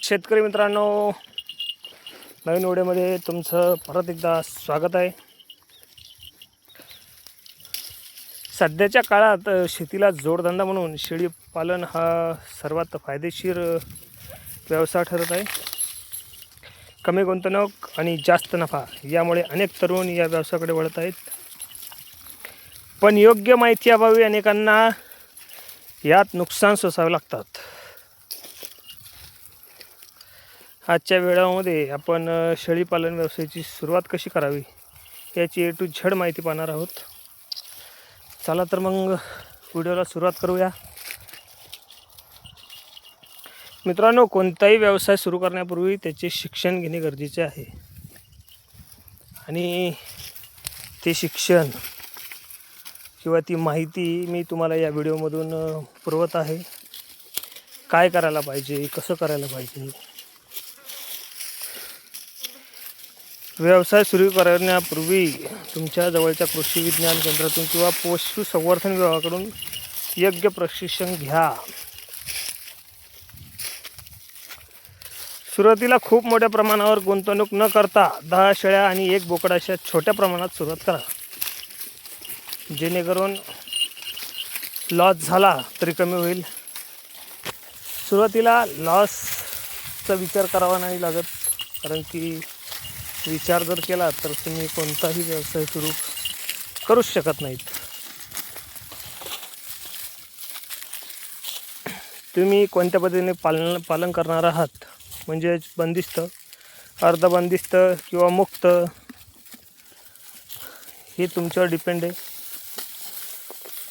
शेतकरी मित्रांनो, नवीन व्हिडिओमध्ये तुमचं परत एकदा स्वागत आहे. सध्याच्या काळात शेतीला जोडधंदा म्हणून शेळी पालन हा सर्वात फायदेशीर व्यवसाय ठरत आहे. कमी गुंतवणूक आणि जास्त नफा यामुळे अनेक तरुण या व्यवसायाकडे वळत आहेत. पण योग्य माहिती अभावी अनेकांना यात नुकसान सोसावे लागतात. आजच्या वेळामध्ये आपण शेळी पालन व्यवसायाची सुरुवात कशी करावी याची ए टू झेड माहिती पाहणार आहोत. चला तर मग व्हिडिओला सुरुवात करूया. मित्रांनो, कोणताही व्यवसाय सुरू करण्यापूर्वी त्याचे शिक्षण घेणे गरजेचे आहे आणि ते शिक्षण किंवा ती माहिती मी तुम्हाला या व्हिडिओमधून पुरवत आहे. काय करायला पाहिजे, कसं करायला पाहिजे. व्यवसाय सुरू करण्यापूर्वी तुमच्या जवळच्या कृषी विज्ञान केंद्रातून किंवा पशुसंवर्धन विभागाकडून योग्य प्रशिक्षण घ्या. सुरुवातीला खूप मोठ्या प्रमाणावर गुंतवणूक न करता 10 शेळ्या आणि 1 बोकड अशा छोट्या प्रमाणात सुरुवात करा, जेणेकरून लॉस झाला तरी कमी होईल. सुरुवातीला लॉसचा विचार करावा नाही लागत, कारण की विचार जर केला तर तुम्ही कोणताही व्यवसाय सुरू करूच शकत नाहीत. तुम्ही कोणत्या पद्धतीने पालन करणार आहात, म्हणजे बंदिस्त, अर्धबंदिस्त किंवा मुक्त, हे तुमच्यावर डिपेंड आहे.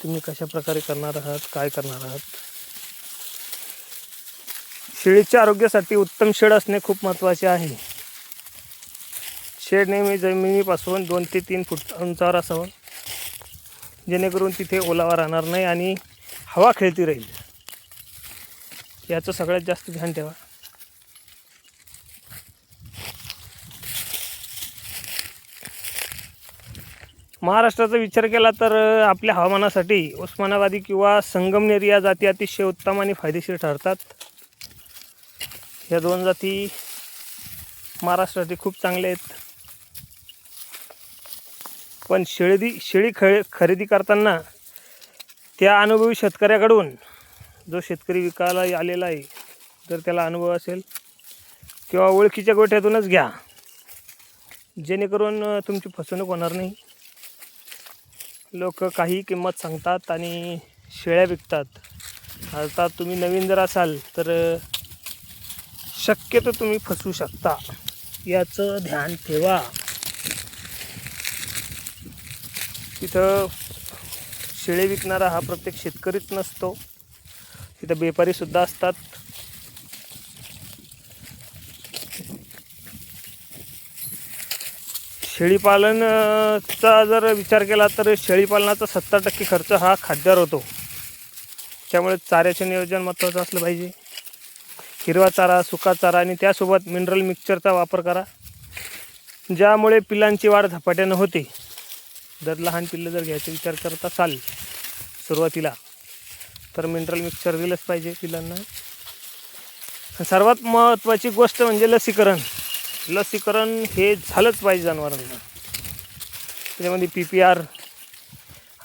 तुम्ही कशा प्रकारे करणार आहात, काय करणार आहात. शेळीच्या आरोग्यासाठी उत्तम शेड असणे खूप महत्त्वाचे आहे. शेड नेहमी जमिनीपासून 2 ते 3 फूट उंचावर असावं, जेणेकरून तिथे ओलावा राहणार नाही आणि हवा खेळती राहील. याचं सगळ्यात जास्त ध्यान ठेवा. महाराष्ट्राचा विचार केला तर आपल्या हवामानासाठी उस्मानाबादी किंवा संगमनेरी या जाती अतिशय उत्तम आणि फायदेशीर ठरतात. या 2 जाती महाराष्ट्रासाठी खूप चांगल्या आहेत. पण शेळी खरेदी करताना त्या अनुभवी शेतकऱ्याकडून, जो शेतकरी विकायला आलेला आहे, जर त्याला अनुभव असेल, किंवा ओळखीच्या गोठ्यातूनच घ्या, जेणेकरून तुमची फसवणूक होणार नाही. लोक काही किंमत सांगतात आणि शेळ्या विकतात. आता तुम्ही नवीन जर असाल तर शक्यतो तुम्ही फसवू शकता, याचं ध्यान ठेवा. तिथं शेळी विकणारा हा प्रत्येक शेतकरीच नसतो, तिथं व्यापारीसुद्धा असतात. शेळीपालनाचा जर विचार केला तर शेळीपालनाचा 70% खर्च हा खाद्यावर होतो. त्यामुळे चाऱ्याचे नियोजन महत्त्वाचं असलं पाहिजे. हिरवा चारा, सुका चारा आणि त्यासोबत मिनरल मिक्सचरचा वापर करा, ज्यामुळे पिल्लांची वाढ झपाट्यानं होते. जर लहान पिल्लं जर घ्यायचा विचार करत असाल सुरुवातीला, तर मिनरल मिक्सचर दिलंच पाहिजे पिल्लांना. सर्वात महत्त्वाची गोष्ट म्हणजे लसीकरण. लसीकरण हे झालंच पाहिजे जनावरांना. त्याच्यामध्ये PPR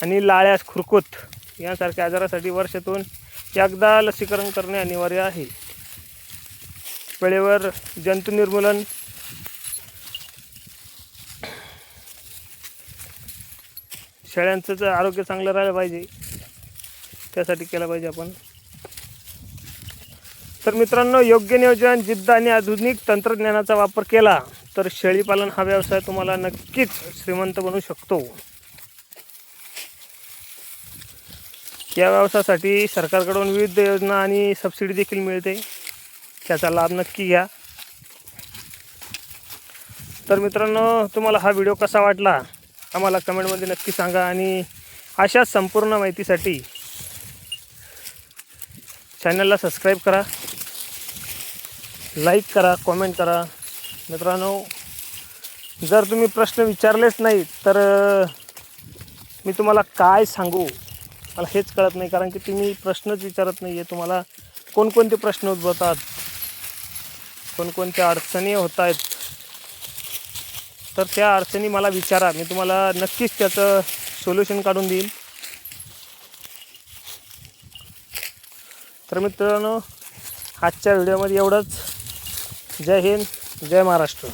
आणि लाळ्या, खुरकूत यासारख्या आजारासाठी वर्षातून एकदा लसीकरण करणे अनिवार्य आहे. वेळेवर जंतू निर्मूलन, शेळ्यांचं जर आरोग्य चांगलं राहिलं पाहिजे, त्यासाठी केलं पाहिजे आपण. तर मित्रांनो, योग्य नियोजन, जिद्द आणि आधुनिक तंत्रज्ञानाचा वापर केला तर शेळीपालन हा व्यवसाय तुम्हाला नक्कीच श्रीमंत बनवू शकतो. या व्यवसायासाठी सरकारकडून विविध योजना आणि सबसिडी देखील मिळते, त्याचा लाभ नक्की घ्या. तर मित्रांनो, तुम्हाला हा व्हिडिओ कसा वाटला आम्हाला कमेंटमध्ये नक्की सांगा. आणि अशा संपूर्ण माहितीसाठी चॅनलला सबस्क्राईब करा, लाईक करा, कॉमेंट करा. मित्रांनो, जर तुम्ही प्रश्न विचारलेच नाही तर मी तुम्हाला काय सांगू, मला हेच कळत नाही. कारण की तुम्ही प्रश्नच विचारत नाही आहे. तुम्हाला कोणकोणते प्रश्न उद्भवतात कोणकोणत्या अडचणी होत आहेत, तर त्या अडचणी मला विचारा, मी तुम्हाला नक्कीच त्याचं सोल्युशन काढून देईल. तर मित्रांनो, आजच्या व्हिडिओमध्ये एवढंच. जय हिंद, जय महाराष्ट्र.